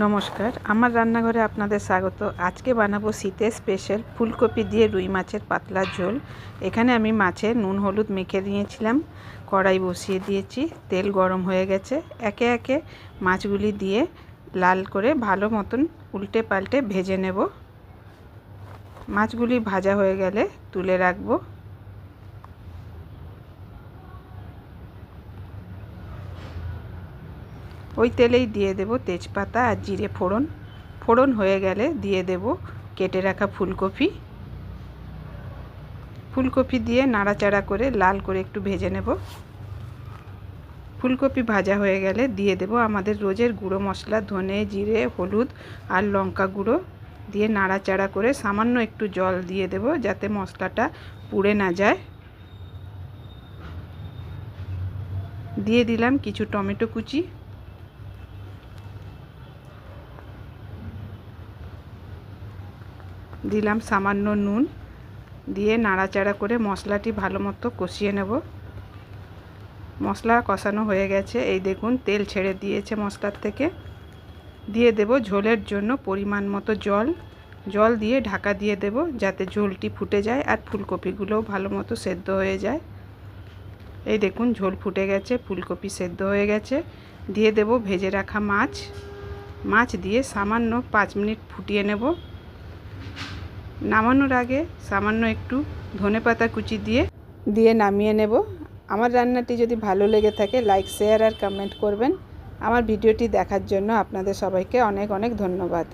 নমস্কার, আমার রান্নাঘরে আপনাদের স্বাগত। আজকে বানাবো শীতের স্পেশাল ফুলকপি দিয়ে রুই মাছের পাতলা ঝোল। এখানে আমি মাছে নুন হলুদ মেখে নিয়েছিলাম, কড়াই বসিয়ে দিয়েছি, তেল গরম হয়ে গেছে। একে একে মাছগুলি দিয়ে লাল করে ভালো মতন উল্টে পাল্টে ভেজে নেব। মাছগুলি ভাজা হয়ে গেলে তুলে রাখবো। ওই তেলেই দিয়ে দেব তেজপাতা আর জিরে ফোড়ন। ফোড়ন হয়ে গেলে দিয়ে দেব কেটে রাখা ফুলকপি। ফুলকপি দিয়ে নাড়াচাড়া করে লাল করে একটু ভেজে নেব। ফুলকপি ভাজা হয়ে গেলে দিয়ে দেব আমাদের রোজের গুঁড়ো মশলা, ধনে জিরে হলুদ আর লঙ্কা গুঁড়ো দিয়ে নাড়াচাড়া করে সামান্য একটু জল দিয়ে দেব যাতে মশলাটা পুড়ে না যায়। দিয়ে দিলাম কিছু টমেটো কুচি, দিলাম সামান্য নুন, দিয়ে নাড়াচাড়া করে মশলাটি ভালো মতো কষিয়ে নেব। মশলা কষানো হয়ে গেছে, এই দেখুন তেল ছেড়ে দিয়েছে মশলার থেকে। দিয়ে দেব ঝোলের জন্য পরিমাণ মতো জল দিয়ে ঢাকা দিয়ে দেব যাতে ঝোলটি ফুটে যায় আর ফুলকপিগুলোও ভালো মতো সেদ্ধ হয়ে যায়। এই দেখুন ঝোল ফুটে গেছে, ফুলকপি সেদ্ধ হয়ে গেছে। দিয়ে দেব ভেজে রাখা মাছ দিয়ে সামান্য 5 মিনিট ফুটিয়ে নেব। নামানোর আগে সামান্য একটু ধনেপাতা কুচি দিয়ে নামিয়ে নেব। আমার রান্নাটি যদি ভালো লেগে থাকে লাইক শেয়ার আর কমেন্ট করবেন। আমার ভিডিওটি দেখার জন্য আপনাদের সবাইকে অনেক অনেক ধন্যবাদ।